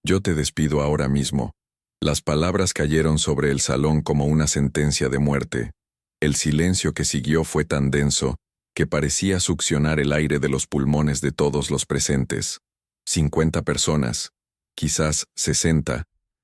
Yo te despido ahora mismo. Las palabras cayeron sobre el salón como una sentencia de muerte. El silencio que siguió fue tan denso que parecía succionar el aire de los pulmones de todos los presentes. 50 personas, quizás 60,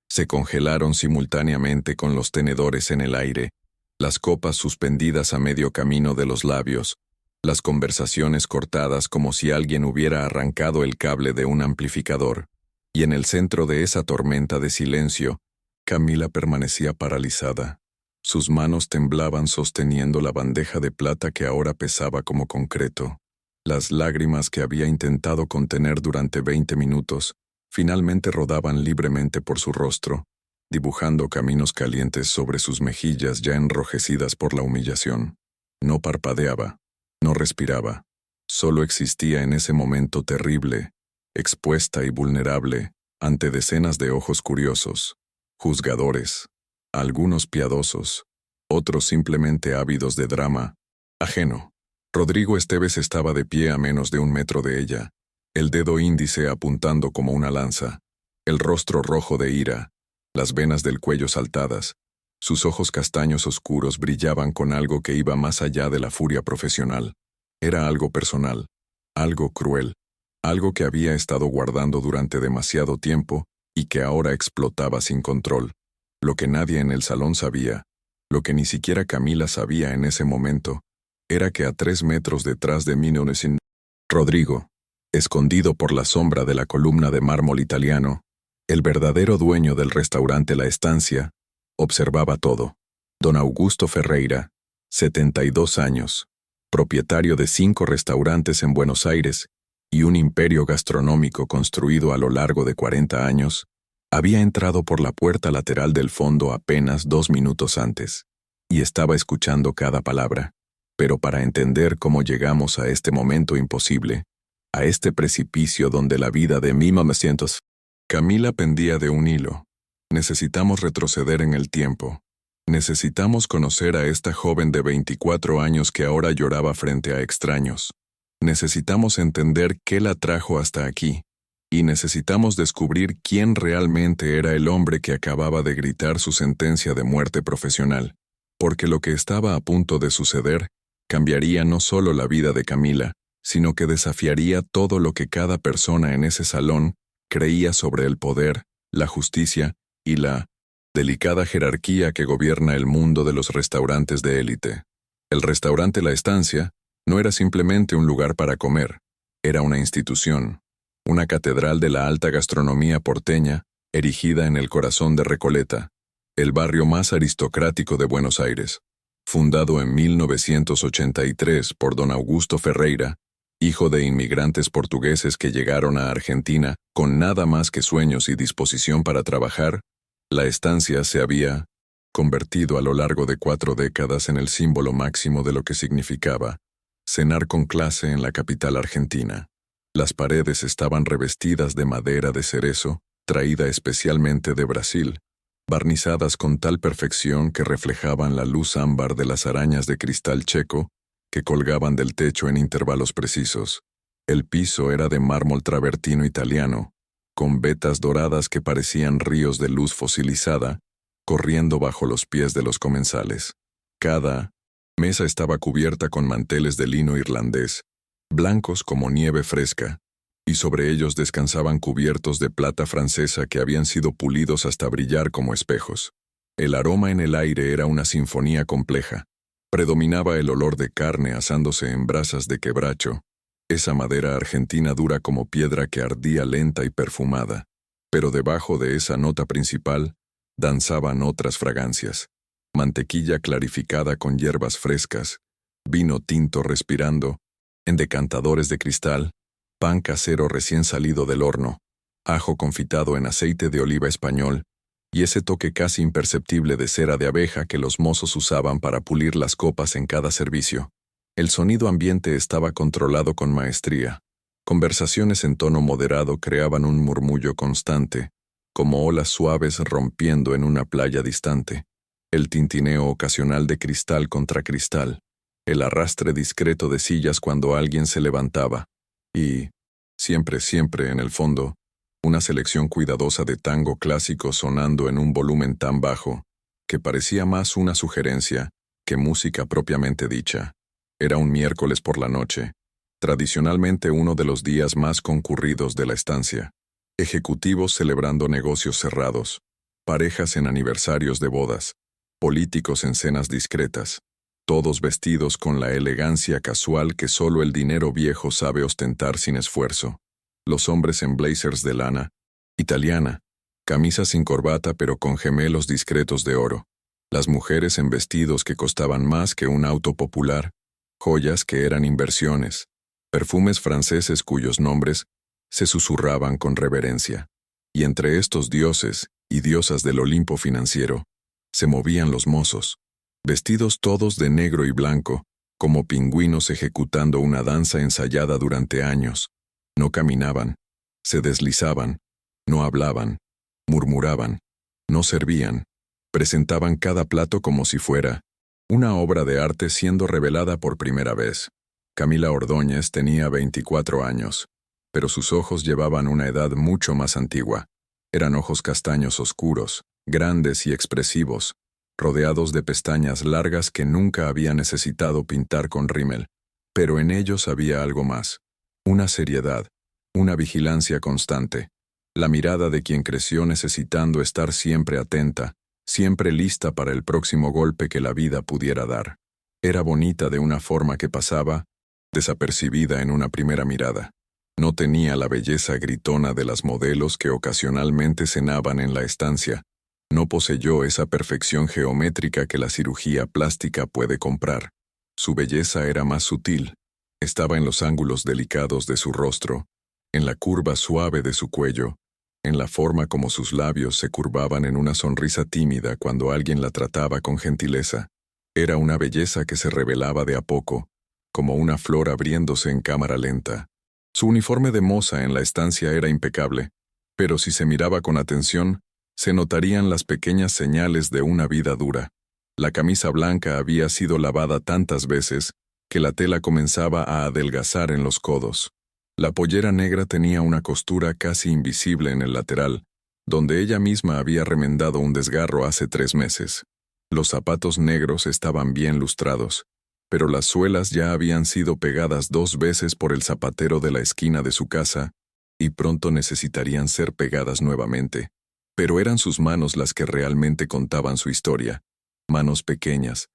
se congelaron simultáneamente con los tenedores en el aire, las copas suspendidas a medio camino de los labios, las conversaciones cortadas como si alguien hubiera arrancado el cable de un amplificador. Y en el centro de esa tormenta de silencio, Camila permanecía paralizada. Sus manos temblaban sosteniendo la bandeja de plata que ahora pesaba como concreto. Las lágrimas que había intentado contener durante 20 minutos, finalmente rodaban libremente por su rostro, dibujando caminos calientes sobre sus mejillas ya enrojecidas por la humillación. No parpadeaba, no respiraba, solo existía en ese momento terrible, expuesta y vulnerable, ante decenas de ojos curiosos, juzgadores, algunos piadosos, otros simplemente ávidos de drama, ajeno. Rodrigo Esteves estaba de pie a menos de 1 metro de ella, el dedo índice apuntando como una lanza, el rostro rojo de ira, las venas del cuello saltadas, sus ojos castaños oscuros brillaban con algo que iba más allá de la furia profesional. Era algo personal, algo cruel, algo que había estado guardando durante demasiado tiempo y que ahora explotaba sin control. Lo que nadie en el salón sabía, lo que ni siquiera Camila sabía en ese momento, era que a 3 metros detrás de Minonesin, Rodrigo, escondido por la sombra de la columna de mármol italiano, el verdadero dueño del restaurante La Estancia, observaba todo. Don Augusto Ferreira, 72 años, propietario de 5 restaurantes en Buenos Aires y un imperio gastronómico construido a lo largo de 40 años, había entrado por la puerta lateral del fondo apenas 2 minutos antes, y estaba escuchando cada palabra. Pero para entender cómo llegamos a este momento imposible, a este precipicio donde la vida de 1900, Camila pendía de un hilo. Necesitamos retroceder en el tiempo. Necesitamos conocer a esta joven de 24 años que ahora lloraba frente a extraños. Necesitamos entender qué la trajo hasta aquí. Y necesitamos descubrir quién realmente era el hombre que acababa de gritar su sentencia de muerte profesional. Porque lo que estaba a punto de suceder cambiaría no solo la vida de Camila, sino que desafiaría todo lo que cada persona en ese salón creía sobre el poder, la justicia y la delicada jerarquía que gobierna el mundo de los restaurantes de élite. El restaurante La Estancia no era simplemente un lugar para comer, era una institución, una catedral de la alta gastronomía porteña, erigida en el corazón de Recoleta, el barrio más aristocrático de Buenos Aires. Fundado en 1983 por don Augusto Ferreira, hijo de inmigrantes portugueses que llegaron a Argentina con nada más que sueños y disposición para trabajar, La Estancia se había convertido a lo largo de 4 décadas en el símbolo máximo de lo que significaba cenar con clase en la capital argentina. Las paredes estaban revestidas de madera de cerezo, traída especialmente de Brasil, barnizadas con tal perfección que reflejaban la luz ámbar de las arañas de cristal checo que colgaban del techo en intervalos precisos. El piso era de mármol travertino italiano, con vetas doradas que parecían ríos de luz fosilizada, corriendo bajo los pies de los comensales. Cada mesa estaba cubierta con manteles de lino irlandés, blancos como nieve fresca, y sobre ellos descansaban cubiertos de plata francesa que habían sido pulidos hasta brillar como espejos. El aroma en el aire era una sinfonía compleja. Predominaba el olor de carne asándose en brasas de quebracho, esa madera argentina dura como piedra que ardía lenta y perfumada. Pero debajo de esa nota principal, danzaban otras fragancias. Mantequilla clarificada con hierbas frescas, vino tinto respirando, en decantadores de cristal, pan casero recién salido del horno, ajo confitado en aceite de oliva español, y ese toque casi imperceptible de cera de abeja que los mozos usaban para pulir las copas en cada servicio. El sonido ambiente estaba controlado con maestría. Conversaciones en tono moderado creaban un murmullo constante, como olas suaves rompiendo en una playa distante. El tintineo ocasional de cristal contra cristal, el arrastre discreto de sillas cuando alguien se levantaba, y, siempre en el fondo, una selección cuidadosa de tango clásico sonando en un volumen tan bajo que parecía más una sugerencia que música propiamente dicha. Era un miércoles por la noche, tradicionalmente uno de los días más concurridos de la estancia. Ejecutivos celebrando negocios cerrados, parejas en aniversarios de bodas, políticos en cenas discretas, todos vestidos con la elegancia casual que solo el dinero viejo sabe ostentar sin esfuerzo. Los hombres en blazers de lana, italiana, camisas sin corbata pero con gemelos discretos de oro. Las mujeres en vestidos que costaban más que un auto popular, joyas que eran inversiones, perfumes franceses cuyos nombres se susurraban con reverencia. Y entre estos dioses y diosas del Olimpo financiero, se movían los mozos, vestidos todos de negro y blanco, como pingüinos ejecutando una danza ensayada durante años. No caminaban, se deslizaban, no hablaban, murmuraban, no servían, presentaban cada plato como si fuera una obra de arte siendo revelada por primera vez. Camila Ordóñez tenía 24 años, pero sus ojos llevaban una edad mucho más antigua. Eran ojos castaños oscuros, grandes y expresivos, rodeados de pestañas largas que nunca había necesitado pintar con rímel, pero en ellos había algo más. Una seriedad, una vigilancia constante, la mirada de quien creció necesitando estar siempre atenta, siempre lista para el próximo golpe que la vida pudiera dar. Era bonita de una forma que pasaba desapercibida en una primera mirada. No tenía la belleza gritona de las modelos que ocasionalmente cenaban en la estancia. No poseyó esa perfección geométrica que la cirugía plástica puede comprar. Su belleza era más sutil. Estaba en los ángulos delicados de su rostro, en la curva suave de su cuello, en la forma como sus labios se curvaban en una sonrisa tímida cuando alguien la trataba con gentileza. Era una belleza que se revelaba de a poco, como una flor abriéndose en cámara lenta. Su uniforme de moza en la estancia era impecable, pero si se miraba con atención, se notarían las pequeñas señales de una vida dura. La camisa blanca había sido lavada tantas veces que la tela comenzaba a adelgazar en los codos. La pollera negra tenía una costura casi invisible en el lateral, donde ella misma había remendado un desgarro hace 3 meses. Los zapatos negros estaban bien lustrados, pero las suelas ya habían sido pegadas 2 veces por el zapatero de la esquina de su casa, y pronto necesitarían ser pegadas nuevamente. Pero eran sus manos las que realmente contaban su historia, manos pequeñas,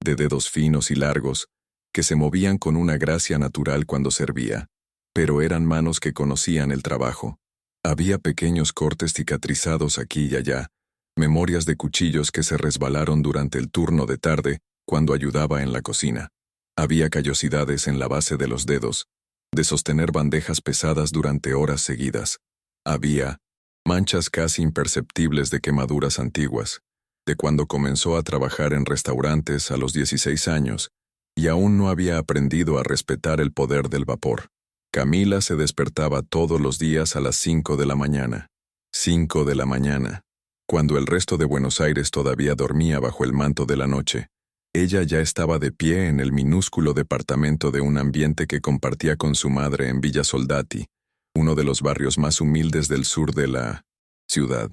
de dedos finos y largos, que se movían con una gracia natural cuando servía, pero eran manos que conocían el trabajo. Había pequeños cortes cicatrizados aquí y allá, memorias de cuchillos que se resbalaron durante el turno de tarde cuando ayudaba en la cocina. Había callosidades en la base de los dedos, de sostener bandejas pesadas durante horas seguidas. Había manchas casi imperceptibles de quemaduras antiguas, de cuando comenzó a trabajar en restaurantes a los 16 años, y aún no había aprendido a respetar el poder del vapor. Camila se despertaba todos los días a las 5 de la mañana. 5 de la mañana. Cuando el resto de Buenos Aires todavía dormía bajo el manto de la noche, ella ya estaba de pie en el minúsculo departamento de un ambiente que compartía con su madre en Villa Soldati, uno de los barrios más humildes del sur de la ciudad.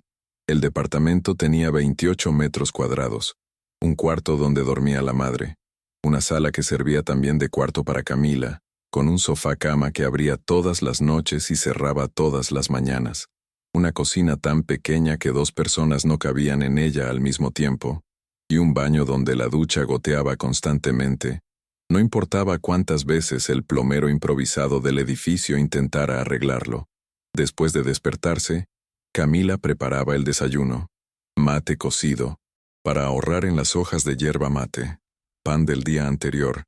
El departamento tenía 28 metros cuadrados, un cuarto donde dormía la madre, una sala que servía también de cuarto para Camila, con un sofá-cama que abría todas las noches y cerraba todas las mañanas, una cocina tan pequeña que 2 personas no cabían en ella al mismo tiempo, y un baño donde la ducha goteaba constantemente. No importaba cuántas veces el plomero improvisado del edificio intentara arreglarlo. Después de despertarse, Camila preparaba el desayuno. Mate cocido, para ahorrar en las hojas de yerba mate. Pan del día anterior,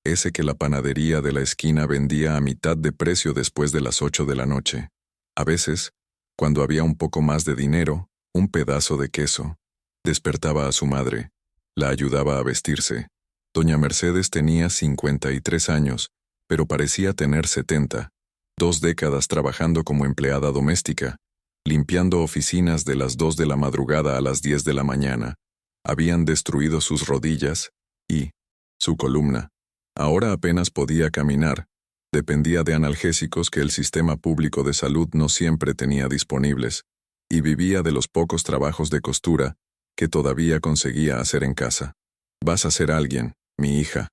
ese que la panadería de la esquina vendía a mitad de precio después de las 8 de la noche. A veces, cuando había un poco más de dinero, un pedazo de queso. Despertaba a su madre, la ayudaba a vestirse. Doña Mercedes tenía 53 años, pero parecía tener 70, 2 décadas trabajando como empleada doméstica, limpiando oficinas de las 2 de la madrugada a las 10 de la mañana. Habían destruido sus rodillas y su columna. Ahora apenas podía caminar, Dependía de analgésicos que el sistema público de salud no siempre tenía disponibles, y vivía de los pocos trabajos de costura que todavía conseguía hacer en casa. «Vas a ser alguien, mi hija»,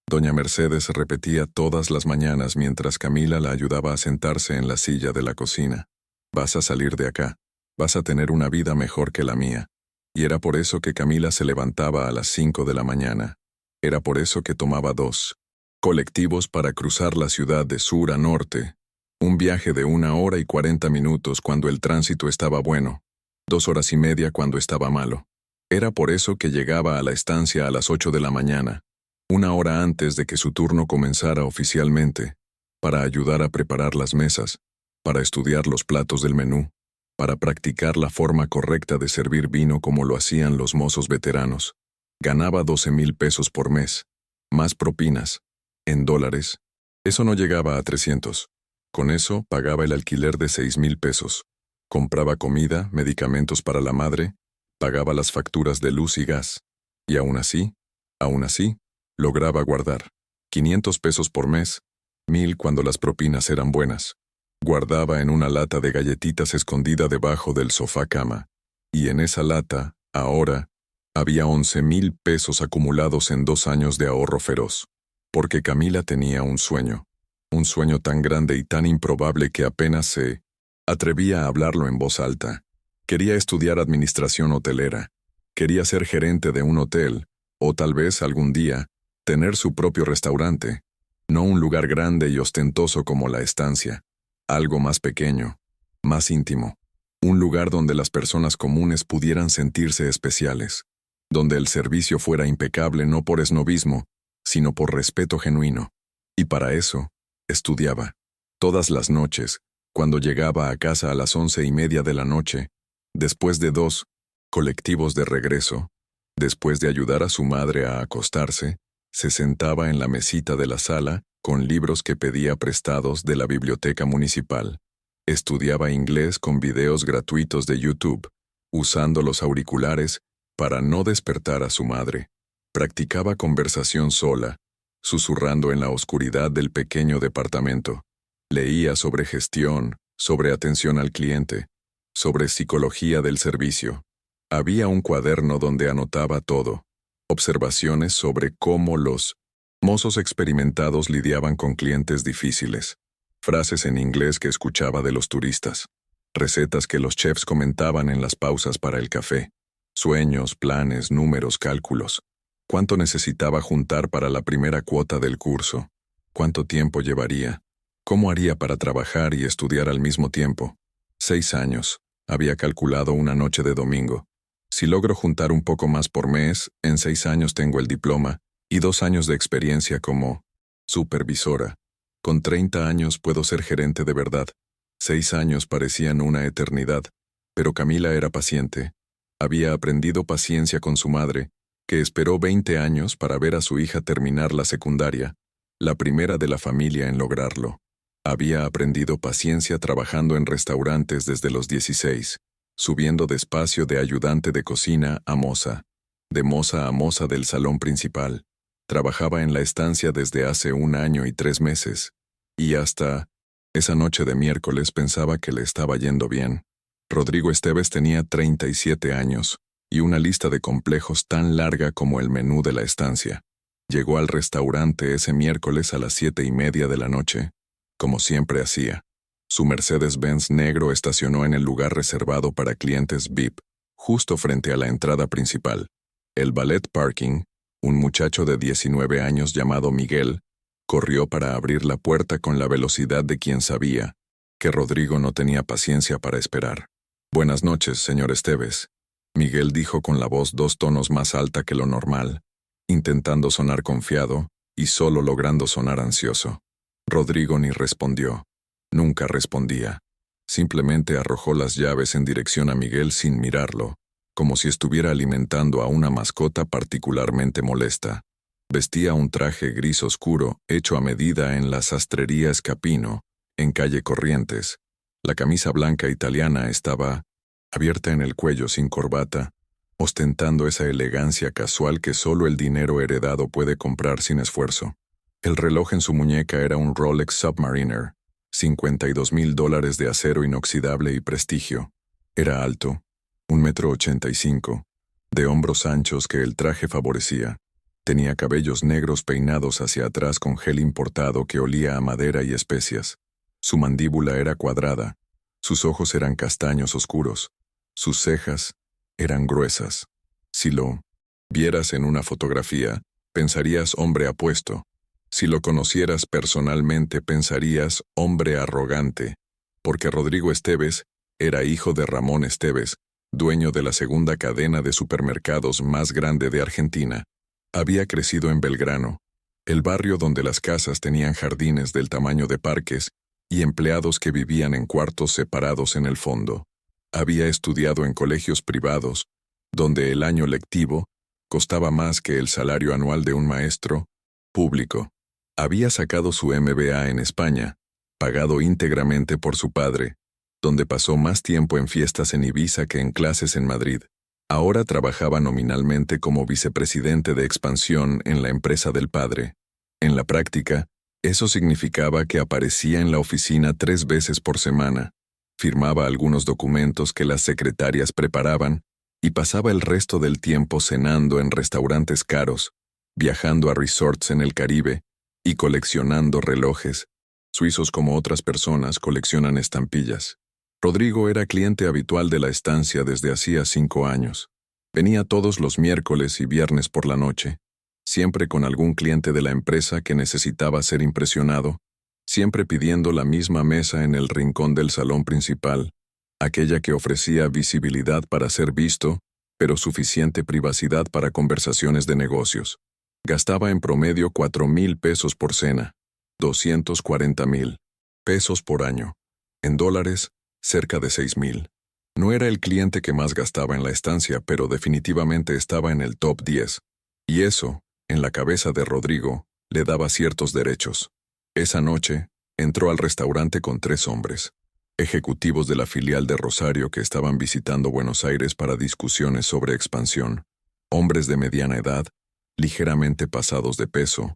doña Mercedes repetía todas las mañanas mientras Camila la ayudaba a sentarse en la silla de la cocina. «Vas a salir de acá. Vas a tener una vida mejor que la mía». Y era por eso que Camila se levantaba a las 5 de la mañana. Era por eso que tomaba 2 colectivos para cruzar la ciudad de sur a norte. Un viaje de 1 hora y 40 minutos cuando el tránsito estaba bueno, 2 horas y media cuando estaba malo. Era por eso que llegaba a la estancia a las 8 de la mañana, 1 hora antes de que su turno comenzara oficialmente, para ayudar a preparar las mesas, para estudiar los platos del menú, para practicar la forma correcta de servir vino como lo hacían los mozos veteranos. Ganaba 12,000 pesos por mes, más propinas. En dólares, eso no llegaba a 300. Con eso pagaba el alquiler de 6,000 pesos. Compraba comida, medicamentos para la madre, pagaba las facturas de luz y gas. Y aún así, lograba guardar 500 pesos por mes, 1,000 cuando las propinas eran buenas. Guardaba en una lata de galletitas escondida debajo del sofá cama. Y en esa lata, ahora, había 11,000 pesos acumulados en 2 años de ahorro feroz. Porque Camila tenía un sueño tan grande y tan improbable que apenas se atrevía a hablarlo en voz alta. Quería estudiar administración hotelera, quería ser gerente de un hotel, o tal vez algún día, tener su propio restaurante, no un lugar grande y ostentoso como la estancia, algo más pequeño, más íntimo, un lugar donde las personas comunes pudieran sentirse especiales, donde el servicio fuera impecable no por esnobismo, sino por respeto genuino. Y para eso, estudiaba. Todas las noches, cuando llegaba a casa a las 11:30 de la noche, después de 2 colectivos de regreso, después de ayudar a su madre a acostarse, se sentaba en la mesita de la sala con libros que pedía prestados de la biblioteca municipal. Estudiaba inglés con videos gratuitos de YouTube, usando los auriculares para no despertar a su madre. Practicaba conversación sola, susurrando en la oscuridad del pequeño departamento. Leía sobre gestión, sobre atención al cliente, sobre psicología del servicio. Había un cuaderno donde anotaba todo. Observaciones sobre cómo los mozos experimentados lidiaban con clientes difíciles. Frases en inglés que escuchaba de los turistas. Recetas que los chefs comentaban en las pausas para el café. Sueños, planes, números, cálculos. ¿Cuánto necesitaba juntar para la primera cuota del curso? ¿Cuánto tiempo llevaría? ¿Cómo haría para trabajar y estudiar al mismo tiempo? 6 años, había calculado una noche de domingo. Si logro juntar un poco más por mes, en 6 años tengo el diploma y 2 años de experiencia como supervisora. Con 30 años puedo ser gerente de verdad. 6 años parecían una eternidad, pero Camila era paciente. Había aprendido paciencia con su madre, que esperó 20 años para ver a su hija terminar la secundaria, la primera de la familia en lograrlo. Había aprendido paciencia trabajando en restaurantes desde los 16, subiendo despacio de ayudante de cocina a moza, de moza a moza del salón principal. Trabajaba en la estancia desde hace 1 año y 3 meses, y hasta esa noche de miércoles pensaba que le estaba yendo bien. Rodrigo Esteves tenía 37 años, y una lista de complejos tan larga como el menú de la estancia. Llegó al restaurante ese miércoles a las 7:30 de la noche, como siempre hacía. Su Mercedes-Benz negro estacionó en el lugar reservado para clientes VIP, justo frente a la entrada principal. El valet parking, un muchacho de 19 años llamado Miguel, corrió para abrir la puerta con la velocidad de quien sabía que Rodrigo no tenía paciencia para esperar. «Buenas noches, señor Esteves», Miguel dijo con la voz 2 tonos más alta que lo normal, intentando sonar confiado y solo logrando sonar ansioso. Rodrigo ni respondió. Nunca respondía. Simplemente arrojó las llaves en dirección a Miguel sin mirarlo, como si estuviera alimentando a una mascota particularmente molesta. Vestía un traje gris oscuro hecho a medida en la sastrería Escapino, en calle Corrientes. La camisa blanca italiana estaba abierta en el cuello sin corbata, ostentando esa elegancia casual que solo el dinero heredado puede comprar sin esfuerzo. El reloj en su muñeca era un Rolex Submariner, $52,000 de acero inoxidable y prestigio. Era alto, 1,85 m, de hombros anchos que el traje favorecía. Tenía cabellos negros peinados hacia atrás con gel importado que olía a madera y especias. Su mandíbula era cuadrada, sus ojos eran castaños oscuros, sus cejas eran gruesas. Si lo vieras en una fotografía, pensarías hombre apuesto. Si lo conocieras personalmente, pensarías hombre arrogante, porque Rodrigo Esteves era hijo de Ramón Esteves, dueño de la segunda cadena de supermercados más grande de Argentina. Había crecido en Belgrano, el barrio donde las casas tenían jardines del tamaño de parques y empleados que vivían en cuartos separados en el fondo. Había estudiado en colegios privados, donde el año lectivo costaba más que el salario anual de un maestro público. Había sacado su MBA en España, pagado íntegramente por su padre, donde pasó más tiempo en fiestas en Ibiza que en clases en Madrid. Ahora trabajaba nominalmente como vicepresidente de expansión en la empresa del padre. En la práctica, eso significaba que aparecía en la oficina 3 veces por semana, firmaba algunos documentos que las secretarias preparaban y pasaba el resto del tiempo cenando en restaurantes caros, viajando a resorts en el Caribe y coleccionando relojes, suizos como otras personas coleccionan estampillas. Rodrigo era cliente habitual de la estancia desde hacía 5 años. Venía todos los miércoles y viernes por la noche, siempre con algún cliente de la empresa que necesitaba ser impresionado, siempre pidiendo la misma mesa en el rincón del salón principal, aquella que ofrecía visibilidad para ser visto, pero suficiente privacidad para conversaciones de negocios. Gastaba en promedio 4,000 pesos por cena, 240,000 pesos por año. En dólares, cerca de 6,000. No era el cliente que más gastaba en la estancia, pero definitivamente estaba en el top 10. Y eso, en la cabeza de Rodrigo, le daba ciertos derechos. Esa noche, entró al restaurante con 3 hombres, ejecutivos de la filial de Rosario que estaban visitando Buenos Aires para discusiones sobre expansión. Hombres de mediana edad, ligeramente pasados de peso,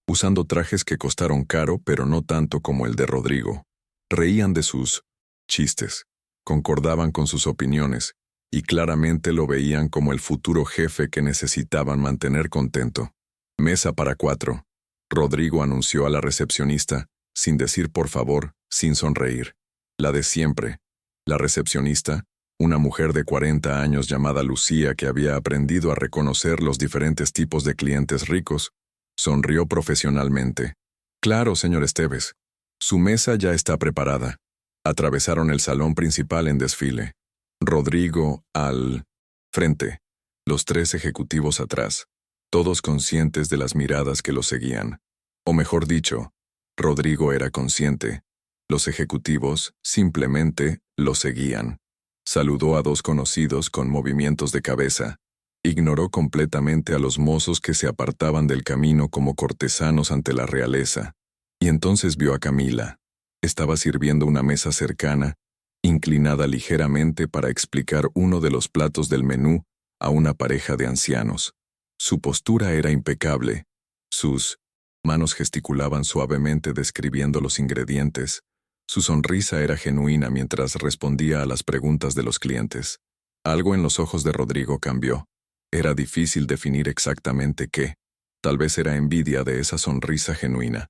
usando trajes que costaron caro pero no tanto como el de Rodrigo. Reían de sus chistes, concordaban con sus opiniones, y claramente lo veían como el futuro jefe que necesitaban mantener contento. Mesa para 4. Rodrigo anunció a la recepcionista, sin decir por favor, sin sonreír. La de siempre. La recepcionista, una mujer de 40 años llamada Lucía que había aprendido a reconocer los diferentes tipos de clientes ricos, sonrió profesionalmente. Claro, señor Esteves. Su mesa ya está preparada. Atravesaron el salón principal en desfile. Rodrigo al frente, los 3 ejecutivos atrás, todos conscientes de las miradas que lo seguían. O mejor dicho, Rodrigo era consciente. Los ejecutivos simplemente lo seguían. Saludó a 2 conocidos con movimientos de cabeza. Ignoró completamente a los mozos que se apartaban del camino como cortesanos ante la realeza. Y entonces vio a Camila. Estaba sirviendo una mesa cercana, inclinada ligeramente para explicar uno de los platos del menú a una pareja de ancianos. Su postura era impecable. Sus manos gesticulaban suavemente describiendo los ingredientes. Su sonrisa era genuina mientras respondía a las preguntas de los clientes. Algo en los ojos de Rodrigo cambió. Era difícil definir exactamente qué. Tal vez era envidia de esa sonrisa genuina.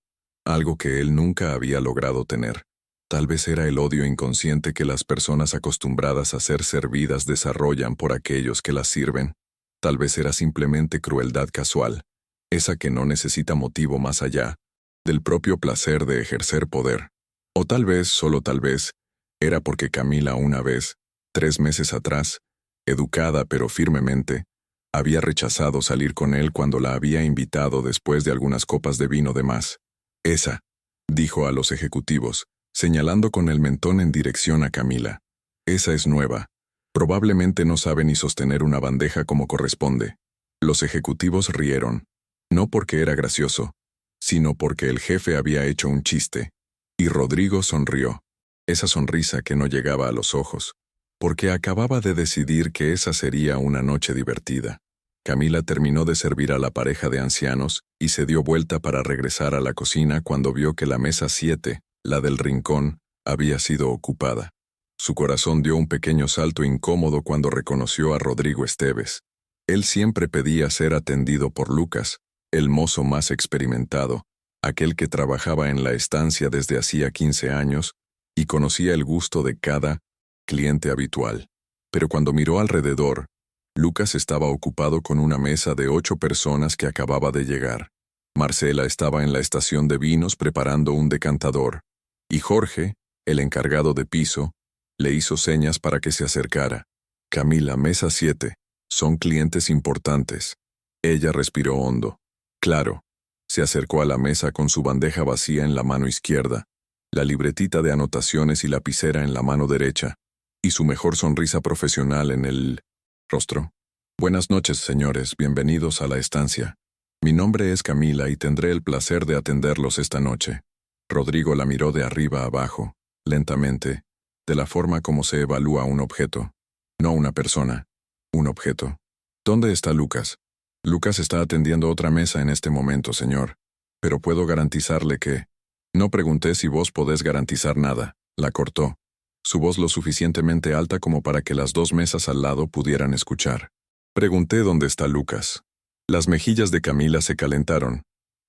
Algo que él nunca había logrado tener. Tal vez era el odio inconsciente que las personas acostumbradas a ser servidas desarrollan por aquellos que las sirven. Tal vez era simplemente crueldad casual, esa que no necesita motivo más allá del propio placer de ejercer poder. O tal vez, solo tal vez, era porque Camila una vez, 3 meses atrás, educada pero firmemente, había rechazado salir con él cuando la había invitado después de algunas copas de vino de más. Esa, dijo a los ejecutivos, señalando con el mentón en dirección a Camila. Esa es nueva. Probablemente no sabe ni sostener una bandeja como corresponde. Los ejecutivos rieron, no porque era gracioso, sino porque el jefe había hecho un chiste. Y Rodrigo sonrió, esa sonrisa que no llegaba a los ojos, porque acababa de decidir que esa sería una noche divertida. Camila terminó de servir a la pareja de ancianos y se dio vuelta para regresar a la cocina cuando vio que la mesa 7, la del rincón, había sido ocupada. Su corazón dio un pequeño salto incómodo cuando reconoció a Rodrigo Esteves. Él siempre pedía ser atendido por Lucas, el mozo más experimentado, aquel que trabajaba en la estancia desde hacía 15 años y conocía el gusto de cada cliente habitual. Pero cuando miró alrededor, Lucas estaba ocupado con una mesa de 8 personas que acababa de llegar. Marcela estaba en la estación de vinos preparando un decantador, y Jorge, el encargado de piso, le hizo señas para que se acercara. Camila, mesa 7, son clientes importantes. Ella respiró hondo. Claro. Se acercó a la mesa con su bandeja vacía en la mano izquierda, la libretita de anotaciones y lapicera en la mano derecha, y su mejor sonrisa profesional en el rostro. Buenas noches, señores, bienvenidos a la estancia. Mi nombre es Camila y tendré el placer de atenderlos esta noche. Rodrigo la miró de arriba a abajo, lentamente, de la forma como se evalúa un objeto. No una persona, un objeto. ¿Dónde está Lucas? Lucas está atendiendo otra mesa en este momento, señor. Pero puedo garantizarle que... No pregunté si vos podés garantizar nada, la cortó. Su voz lo suficientemente alta como para que las 2 mesas al lado pudieran escuchar. Pregunté dónde está Lucas. Las mejillas de Camila se calentaron.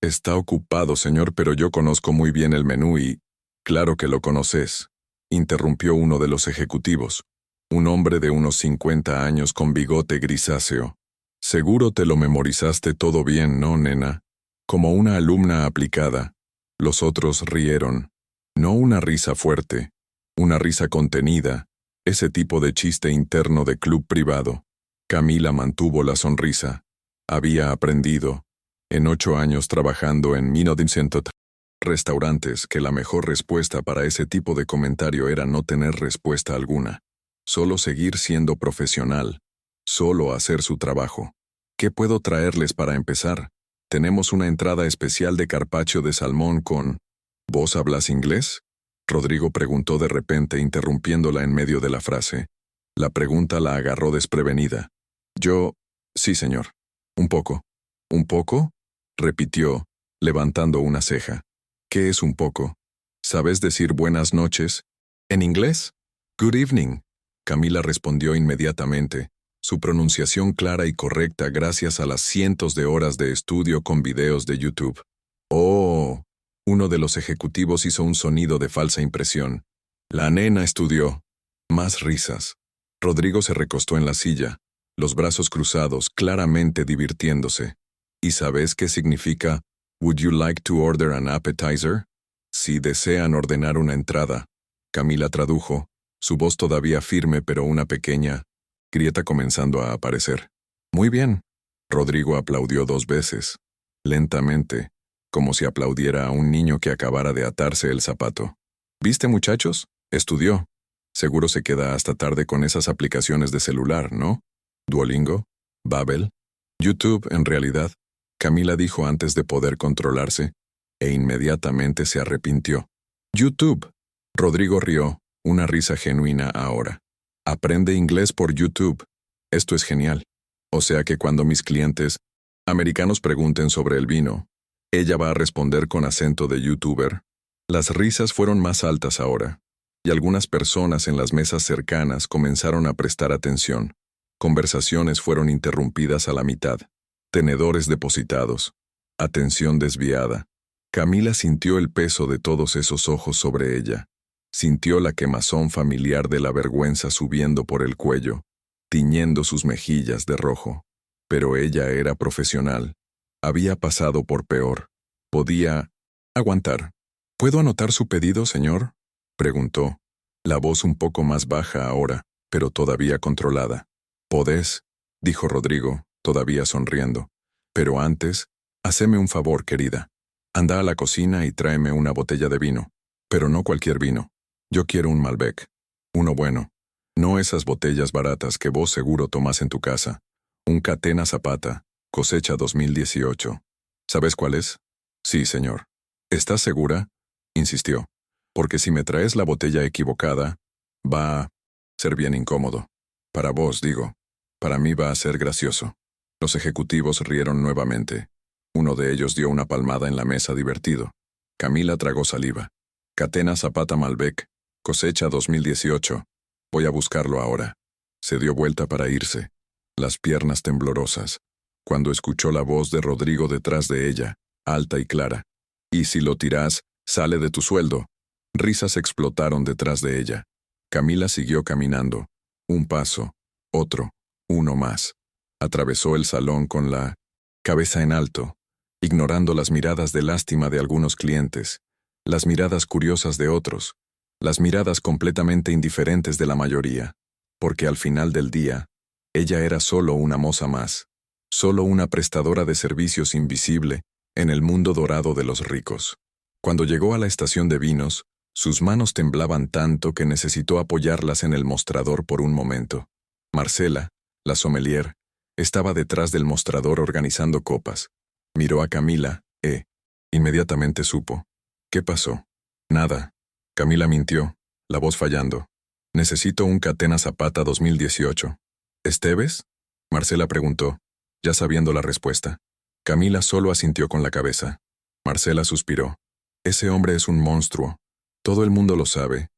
Está ocupado, señor, pero yo conozco muy bien el menú y... Claro que lo conoces, interrumpió uno de los ejecutivos. Un hombre de unos 50 años con bigote grisáceo. Seguro te lo memorizaste todo bien, ¿no, nena? Como una alumna aplicada. Los otros rieron. No una risa fuerte, una risa contenida, ese tipo de chiste interno de club privado. Camila mantuvo la sonrisa. Había aprendido, en 8 años trabajando en Minodincentot restaurantes, que la mejor respuesta para ese tipo de comentario era no tener respuesta alguna. Solo seguir siendo profesional. Solo hacer su trabajo. ¿Qué puedo traerles para empezar? Tenemos una entrada especial de carpaccio de salmón con... ¿Vos hablas inglés? Rodrigo preguntó de repente, interrumpiéndola en medio de la frase. La pregunta la agarró desprevenida. Yo... Sí, señor. Un poco. ¿Un poco? Repitió, levantando una ceja. ¿Qué es un poco? ¿Sabes decir buenas noches? ¿En inglés? Good evening. Camila respondió inmediatamente, su pronunciación clara y correcta gracias a las cientos de horas de estudio con videos de YouTube. ¡Oh! Uno de los ejecutivos hizo un sonido de falsa impresión. La nena estudió. Más risas. Rodrigo se recostó en la silla, los brazos cruzados, claramente divirtiéndose. ¿Y sabes qué significa Would you like to order an appetizer? Si desean ordenar una entrada. Camila tradujo, su voz todavía firme pero una pequeña grieta comenzando a aparecer. Muy bien. Rodrigo aplaudió 2 veces, lentamente, como si aplaudiera a un niño que acabara de atarse el zapato. ¿Viste, muchachos? Estudió. Seguro se queda hasta tarde con esas aplicaciones de celular, ¿no? Duolingo, Babbel, YouTube, en realidad, Camila dijo antes de poder controlarse, e inmediatamente se arrepintió. YouTube. Rodrigo rió, una risa genuina ahora. Aprende inglés por YouTube. Esto es genial. O sea que cuando mis clientes americanos pregunten sobre el vino, ella va a responder con acento de YouTuber. Las risas fueron más altas ahora, y algunas personas en las mesas cercanas comenzaron a prestar atención. Conversaciones fueron interrumpidas a la mitad. Tenedores depositados. Atención desviada. Camila sintió el peso de todos esos ojos sobre ella. Sintió la quemazón familiar de la vergüenza subiendo por el cuello, tiñendo sus mejillas de rojo. Pero ella era profesional. Había pasado por peor. Podía aguantar. ¿Puedo anotar su pedido, señor? Preguntó, la voz un poco más baja ahora, pero todavía controlada. Podés, dijo Rodrigo, todavía sonriendo. Pero antes, haceme un favor, querida. Anda a la cocina y tráeme una botella de vino. Pero no cualquier vino. Yo quiero un Malbec. Uno bueno. No esas botellas baratas que vos seguro tomás en tu casa. Un Catena Zapata, cosecha 2018. ¿Sabes cuál es? Sí, señor. ¿Estás segura? Insistió. Porque si me traes la botella equivocada, va a ser bien incómodo. Para vos, digo. Para mí va a ser gracioso. Los ejecutivos rieron nuevamente. Uno de ellos dio una palmada en la mesa divertido. Camila tragó saliva. Catena Zapata Malbec, cosecha 2018. Voy a buscarlo ahora. Se dio vuelta para irse, las piernas temblorosas, cuando escuchó la voz de Rodrigo detrás de ella, alta y clara. «Y si lo tirás, sale de tu sueldo». Risas explotaron detrás de ella. Camila siguió caminando. Un paso, otro, uno más. Atravesó el salón con la cabeza en alto, ignorando las miradas de lástima de algunos clientes, las miradas curiosas de otros, las miradas completamente indiferentes de la mayoría, porque al final del día, ella era solo una moza más, solo una prestadora de servicios invisible en el mundo dorado de los ricos. Cuando llegó a la estación de vinos, sus manos temblaban tanto que necesitó apoyarlas en el mostrador por un momento. Marcela, la sommelier, estaba detrás del mostrador organizando copas. Miró a Camila, inmediatamente supo. ¿Qué pasó? Nada. Camila mintió, la voz fallando. Necesito un Catena Zapata 2018. ¿Esteves? Marcela preguntó, ya sabiendo la respuesta. Camila solo asintió con la cabeza. Marcela suspiró. Ese hombre es un monstruo. Todo el mundo lo sabe.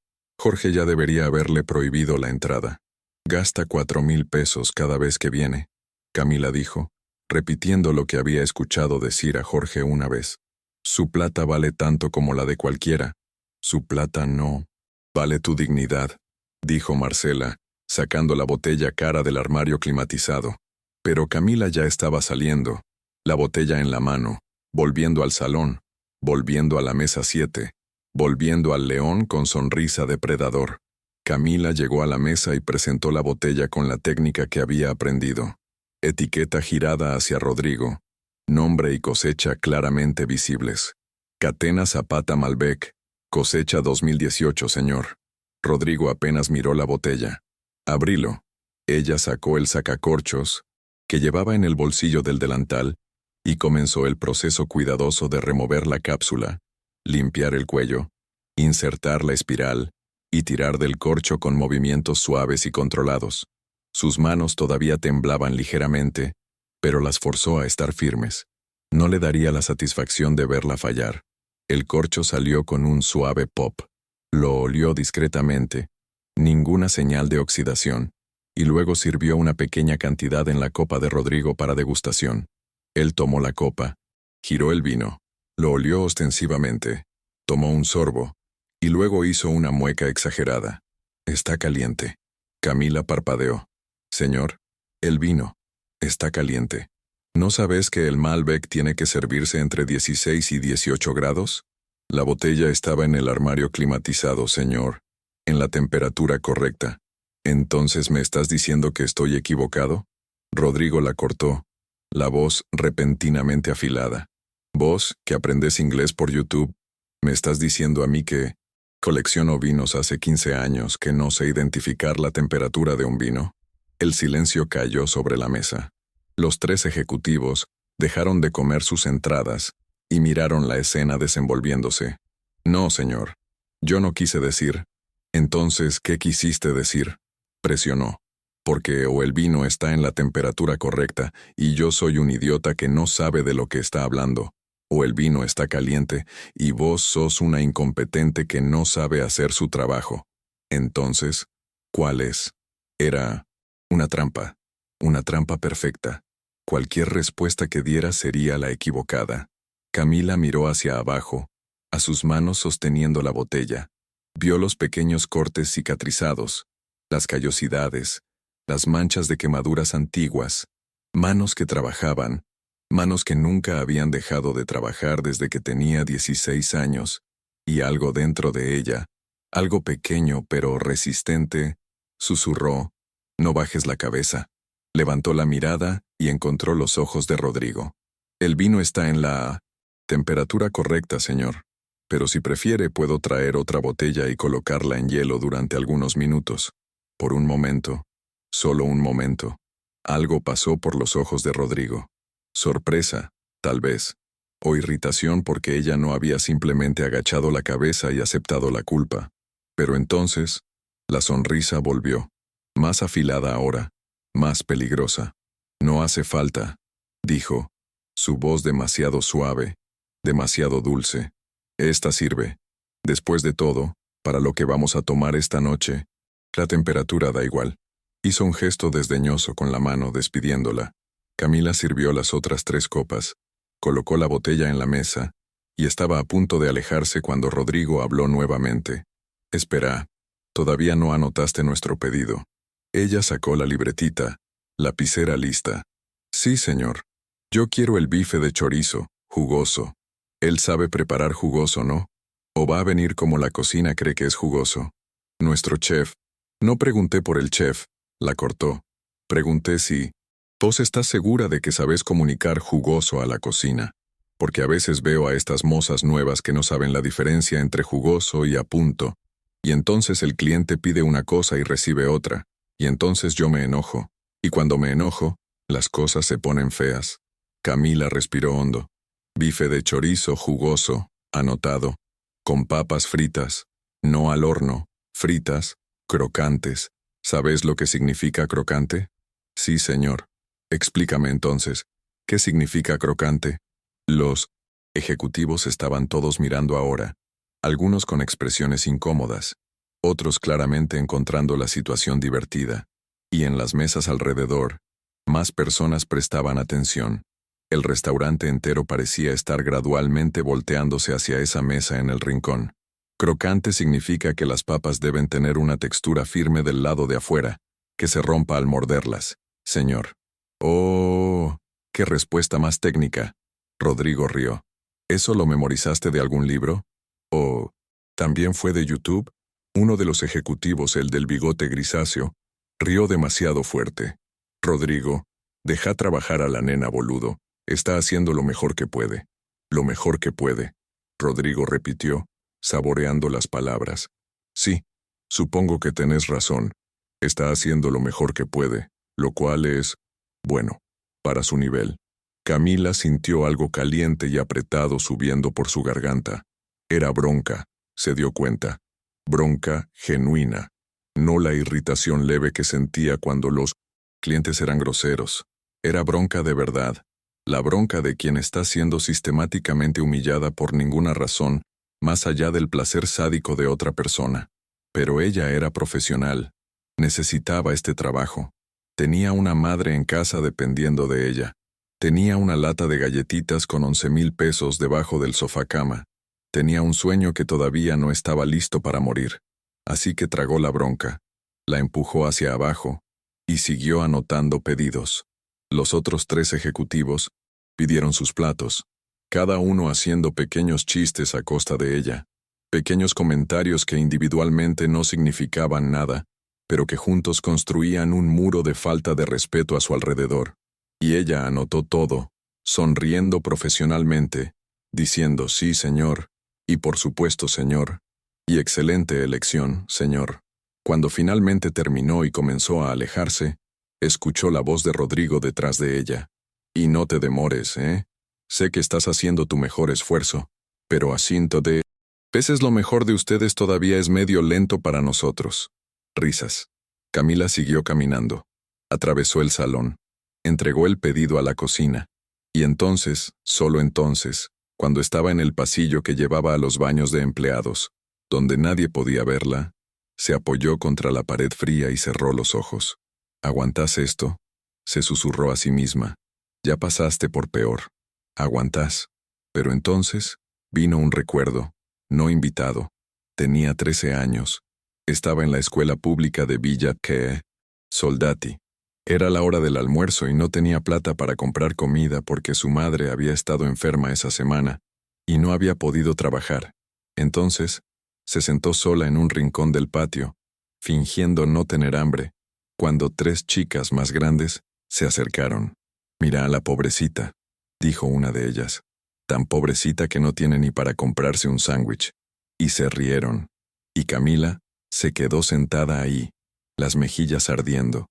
Jorge ya debería haberle prohibido la entrada. Gasta 4,000 pesos cada vez que viene, Camila dijo, repitiendo lo que había escuchado decir a Jorge una vez. Su plata vale tanto como la de cualquiera. Su plata no. Vale tu dignidad, dijo Marcela, sacando la botella cara del armario climatizado. Pero Camila ya estaba saliendo, la botella en la mano, volviendo al salón, volviendo a la mesa 7, volviendo al león con sonrisa depredador. Camila llegó a la mesa y presentó la botella con la técnica que había aprendido. Etiqueta girada hacia Rodrigo. Nombre y cosecha claramente visibles. Catena Zapata Malbec. Cosecha 2018, señor. Rodrigo apenas miró la botella. Abrilo. Ella sacó el sacacorchos, que llevaba en el bolsillo del delantal, y comenzó el proceso cuidadoso de remover la cápsula, limpiar el cuello, insertar la espiral, y tirar del corcho con movimientos suaves y controlados. Sus manos todavía temblaban ligeramente, pero las forzó a estar firmes. No le daría la satisfacción de verla fallar. El corcho salió con un suave pop. Lo olió discretamente, ninguna señal de oxidación, y luego sirvió una pequeña cantidad en la copa de Rodrigo para degustación. Él tomó la copa, giró el vino, lo olió ostensivamente, tomó un sorbo, y luego hizo una mueca exagerada. Está caliente. Camila parpadeó. Señor, el vino. Está caliente. ¿No sabes que el Malbec tiene que servirse entre 16 y 18 grados? La botella estaba en el armario climatizado, señor, en la temperatura correcta. ¿Entonces me estás diciendo que estoy equivocado? Rodrigo la cortó, la voz repentinamente afilada. Vos, que aprendes inglés por YouTube, ¿me estás diciendo a mí que colecciono vinos hace 15 años que no sé identificar la temperatura de un vino? El silencio cayó sobre la mesa. Los 3 ejecutivos dejaron de comer sus entradas y miraron la escena desenvolviéndose. No, señor. Yo no quise decir. Entonces, ¿qué quisiste decir? Presionó. Porque o el vino está en la temperatura correcta y yo soy un idiota que no sabe de lo que está hablando, o el vino está caliente y vos sos una incompetente que no sabe hacer su trabajo. Entonces, ¿cuál es? Era una trampa perfecta. Cualquier respuesta que diera sería la equivocada. Camila miró hacia abajo, a sus manos sosteniendo la botella. Vio los pequeños cortes cicatrizados, las callosidades, las manchas de quemaduras antiguas, manos que trabajaban, manos que nunca habían dejado de trabajar desde que tenía 16 años, y algo dentro de ella, algo pequeño pero resistente, susurró, «No bajes la cabeza». Levantó la mirada y encontró los ojos de Rodrigo. «El vino está en la temperatura correcta, señor. Pero si prefiere, puedo traer otra botella y colocarla en hielo durante algunos minutos». Por un momento, solo un momento, algo pasó por los ojos de Rodrigo. Sorpresa, tal vez, o irritación porque ella no había simplemente agachado la cabeza y aceptado la culpa. Pero entonces, la sonrisa volvió, más afilada ahora, más peligrosa. No hace falta, dijo, su voz demasiado suave, demasiado dulce. Esta sirve. Después de todo, para lo que vamos a tomar esta noche, la temperatura da igual. Hizo un gesto desdeñoso con la mano, despidiéndola. Camila sirvió las otras 3 copas, colocó la botella en la mesa, y estaba a punto de alejarse cuando Rodrigo habló nuevamente. Espera, todavía no anotaste nuestro pedido. Ella sacó la libretita, lapicera lista. Sí, señor. Yo quiero el bife de chorizo, jugoso. Él sabe preparar jugoso, ¿no? ¿O va a venir como la cocina cree que es jugoso? Nuestro chef. No pregunté por el chef, la cortó. Pregunté si... ¿Vos estás segura de que sabes comunicar jugoso a la cocina? Porque a veces veo a estas mozas nuevas que no saben la diferencia entre jugoso y a punto. Y entonces el cliente pide una cosa y recibe otra. Y entonces yo me enojo. Y cuando me enojo, las cosas se ponen feas. Camila respiró hondo. Bife de chorizo jugoso, anotado. Con papas fritas, no al horno, fritas, crocantes. ¿Sabes lo que significa crocante? Sí, señor. Explícame entonces, ¿qué significa crocante? Los ejecutivos estaban todos mirando ahora, algunos con expresiones incómodas, otros claramente encontrando la situación divertida, y en las mesas alrededor, más personas prestaban atención. El restaurante entero parecía estar gradualmente volteándose hacia esa mesa en el rincón. Crocante significa que las papas deben tener una textura firme del lado de afuera, que se rompa al morderlas, señor. ¡Oh! ¡Qué respuesta más técnica! Rodrigo rió. ¿Eso lo memorizaste de algún libro? ¿O también fue de YouTube? Uno de los ejecutivos, el del bigote grisáceo, rió demasiado fuerte. Rodrigo, deja trabajar a la nena, boludo. Está haciendo lo mejor que puede. Lo mejor que puede. Rodrigo repitió, saboreando las palabras. Sí, supongo que tenés razón. Está haciendo lo mejor que puede, lo cual es, bueno, para su nivel. Camila sintió algo caliente y apretado subiendo por su garganta. Era bronca, se dio cuenta. Bronca genuina. No la irritación leve que sentía cuando los clientes eran groseros. Era bronca de verdad. La bronca de quien está siendo sistemáticamente humillada por ninguna razón, más allá del placer sádico de otra persona. Pero ella era profesional. Necesitaba este trabajo. Tenía una madre en casa dependiendo de ella. Tenía una lata de galletitas con 11,000 pesos debajo del sofá-cama. Tenía un sueño que todavía no estaba listo para morir. Así que tragó la bronca. La empujó hacia abajo y siguió anotando pedidos. Los otros 3 ejecutivos pidieron sus platos, cada uno haciendo pequeños chistes a costa de ella, pequeños comentarios que individualmente no significaban nada, pero que juntos construían un muro de falta de respeto a su alrededor. Y ella anotó todo, sonriendo profesionalmente, diciendo sí, señor, y por supuesto, señor, y excelente elección, señor. Cuando finalmente terminó y comenzó a alejarse, escuchó la voz de Rodrigo detrás de ella. Y no te demores, ¿eh? Sé que estás haciendo tu mejor esfuerzo, pero asinto de... Veces lo mejor de ustedes todavía es medio lento para nosotros. Risas. Camila siguió caminando. Atravesó el salón. Entregó el pedido a la cocina. Y entonces, solo entonces, cuando estaba en el pasillo que llevaba a los baños de empleados, donde nadie podía verla, se apoyó contra la pared fría y cerró los ojos. «¿Aguantás esto?», se susurró a sí misma. «Ya pasaste por peor. Aguantás». Pero entonces vino un recuerdo, no invitado. Tenía 13 años. Estaba en la escuela pública de Villa Soldati. Era la hora del almuerzo y no tenía plata para comprar comida porque su madre había estado enferma esa semana y no había podido trabajar. Entonces, se sentó sola en un rincón del patio, fingiendo no tener hambre, cuando 3 chicas más grandes se acercaron. «Mira a la pobrecita», dijo una de ellas, «tan pobrecita que no tiene ni para comprarse un sándwich». Y se rieron. Y Camila se quedó sentada ahí, las mejillas ardiendo,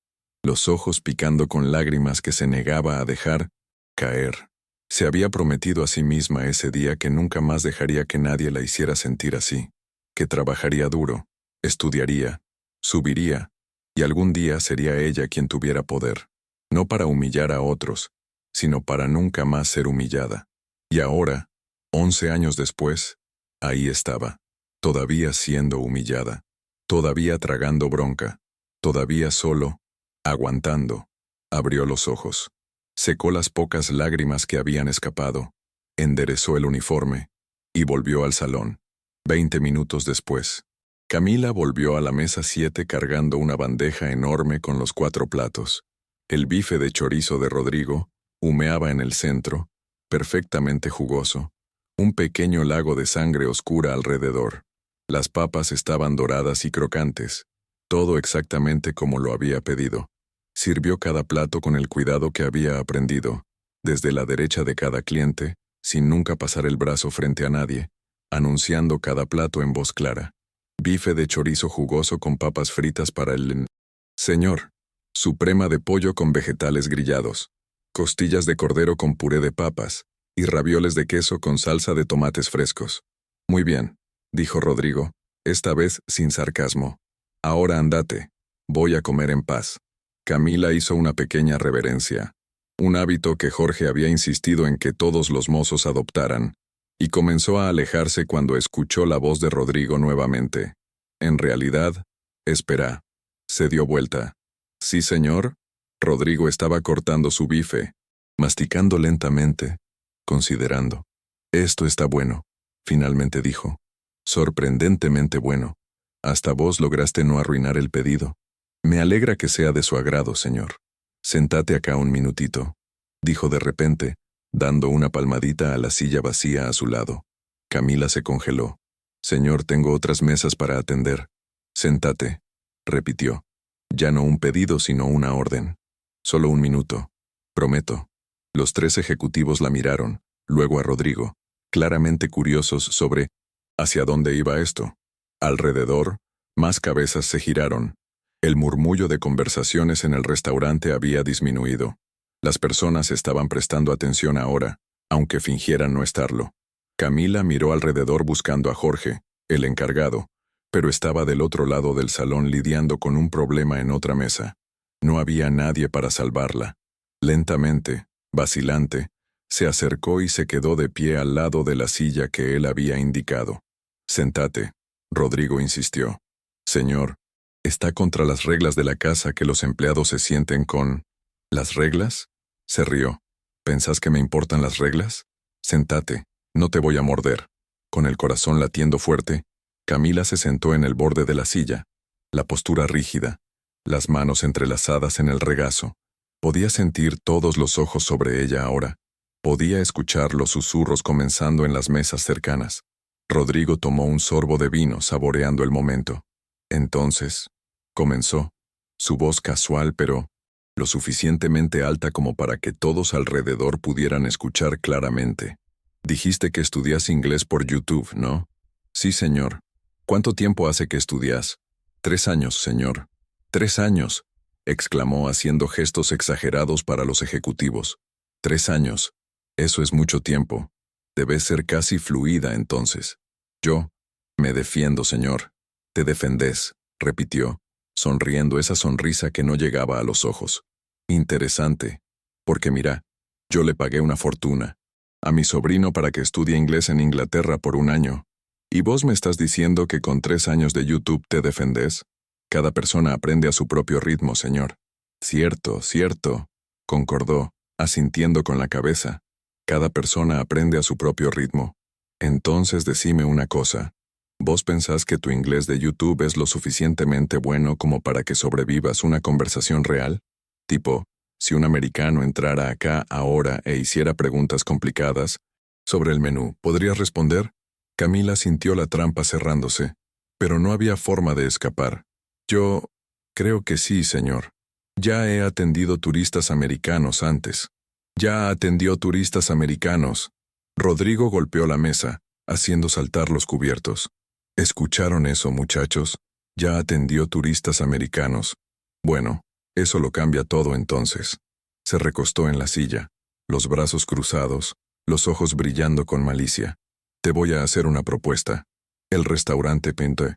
los ojos picando con lágrimas que se negaba a dejar caer. Se había prometido a sí misma ese día que nunca más dejaría que nadie la hiciera sentir así, que trabajaría duro, estudiaría, subiría, y algún día sería ella quien tuviera poder. no para humillar a otros, sino para nunca más ser humillada. Y ahora, 11 años después, ahí estaba, todavía siendo humillada, todavía tragando bronca, todavía solo, aguantando. Abrió los ojos, secó las pocas lágrimas que habían escapado, enderezó el uniforme y volvió al salón. 20 minutos después, Camila volvió a la mesa 7 cargando una bandeja enorme con los 4 platos. El bife de chorizo de Rodrigo humeaba en el centro, perfectamente jugoso, un pequeño lago de sangre oscura alrededor. Las papas estaban doradas y crocantes, todo exactamente como lo había pedido. Sirvió cada plato con el cuidado que había aprendido, desde la derecha de cada cliente, sin nunca pasar el brazo frente a nadie, anunciando cada plato en voz clara. Bife de chorizo jugoso con papas fritas para el señor. Suprema de pollo con vegetales grillados. Costillas de cordero con puré de papas. Y ravioles de queso con salsa de tomates frescos. Muy bien, dijo Rodrigo, esta vez sin sarcasmo. Ahora andate. Voy a comer en paz. Camila hizo una pequeña reverencia. Un hábito que Jorge había insistido en que todos los mozos adoptaran, y comenzó a alejarse cuando escuchó la voz de Rodrigo nuevamente. En realidad, espera. Se dio vuelta. Sí, señor. Rodrigo estaba cortando su bife, masticando lentamente, considerando. Esto está bueno, finalmente dijo. Sorprendentemente bueno. Hasta vos lograste no arruinar el pedido. Me alegra que sea de su agrado, señor. Sentate acá un minutito, dijo de repente, dando una palmadita a la silla vacía a su lado. Camila se congeló. Señor, tengo otras mesas para atender. Sentate, repitió. Ya no un pedido, sino una orden. Solo un minuto. Prometo. Los 3 ejecutivos la miraron, luego a Rodrigo, claramente curiosos sobre hacia dónde iba esto. Alrededor, más cabezas se giraron. El murmullo de conversaciones en el restaurante había disminuido. Las personas estaban prestando atención ahora, aunque fingieran no estarlo. Camila miró alrededor buscando a Jorge, el encargado, pero estaba del otro lado del salón lidiando con un problema en otra mesa. No había nadie para salvarla. Lentamente, vacilante, se acercó y se quedó de pie al lado de la silla que él había indicado. Sentate, Rodrigo insistió. Señor, está contra las reglas de la casa que los empleados se sienten con... ¿Las reglas? Se rió. ¿Pensás que me importan las reglas? Sentate, no te voy a morder. Con el corazón latiendo fuerte, Camila se sentó en el borde de la silla, la postura rígida, las manos entrelazadas en el regazo. Podía sentir todos los ojos sobre ella ahora. Podía escuchar los susurros comenzando en las mesas cercanas. Rodrigo tomó un sorbo de vino saboreando el momento. Entonces, comenzó, su voz casual pero lo suficientemente alta como para que todos alrededor pudieran escuchar claramente. Dijiste que estudias inglés por YouTube, ¿no? Sí, señor. ¿Cuánto tiempo hace que estudias? 3 años, señor. 3 años, exclamó haciendo gestos exagerados para los ejecutivos. 3 años. Eso es mucho tiempo. Debes ser casi fluida entonces. Yo me defiendo, señor. Te defendés, repitió, sonriendo esa sonrisa que no llegaba a los ojos. Interesante. Porque mira, yo le pagué una fortuna a mi sobrino para que estudie inglés en Inglaterra por 1 año. ¿Y vos me estás diciendo que con 3 años de YouTube te defendés? Cada persona aprende a su propio ritmo, señor. Cierto, cierto, concordó, asintiendo con la cabeza. Cada persona aprende a su propio ritmo. Entonces decime una cosa. ¿Vos pensás que tu inglés de YouTube es lo suficientemente bueno como para que sobrevivas una conversación real? Tipo, si un americano entrara acá ahora e hiciera preguntas complicadas sobre el menú, ¿podrías responder? Camila sintió la trampa cerrándose, pero no había forma de escapar. Yo creo que sí, señor. Ya he atendido turistas americanos antes. Ya atendió turistas americanos. Rodrigo golpeó la mesa, haciendo saltar los cubiertos. ¿Escucharon eso, muchachos? Ya atendió turistas americanos. Bueno, eso lo cambia todo entonces. Se recostó en la silla, los brazos cruzados, los ojos brillando con malicia. Te voy a hacer una propuesta. El restaurante Pinte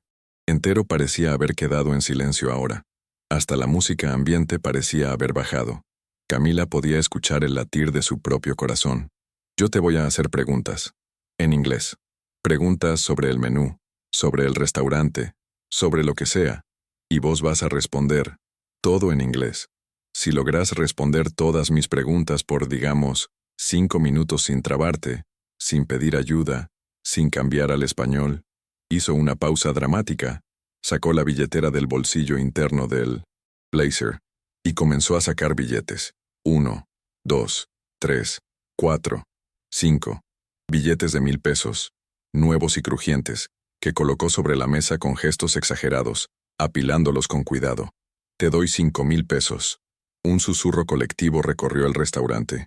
entero parecía haber quedado en silencio ahora. Hasta la música ambiente parecía haber bajado. Camila podía escuchar el latir de su propio corazón. Yo te voy a hacer preguntas. En inglés. Preguntas sobre el menú, sobre el restaurante, sobre lo que sea. Y vos vas a responder, todo en inglés. Si logras responder todas mis preguntas por, digamos, 5 minutos sin trabarte, sin pedir ayuda, sin cambiar al español, hizo una pausa dramática, sacó la billetera del bolsillo interno del blazer y comenzó a sacar billetes. 1, 2, 3, 4, 5. Billetes de 1,000 pesos, nuevos y crujientes, que colocó sobre la mesa con gestos exagerados, apilándolos con cuidado. Te doy 5,000 pesos. Un susurro colectivo recorrió el restaurante.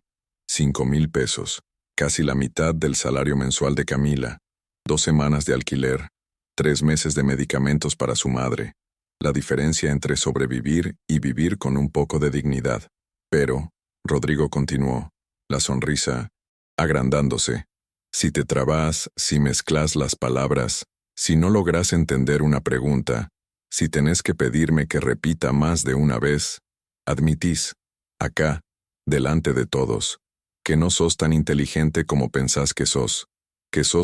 5,000 pesos, casi la mitad del salario mensual de Camila, 2 semanas de alquiler, 3 meses de medicamentos para su madre, la diferencia entre sobrevivir y vivir con un poco de dignidad. Pero, Rodrigo continuó, la sonrisa, agrandándose. Si te trabas, si mezclas las palabras, si no logras entender una pregunta, si tenés que pedirme que repita más de una vez, admitís, acá, delante de todos, que no sos tan inteligente como pensás que sos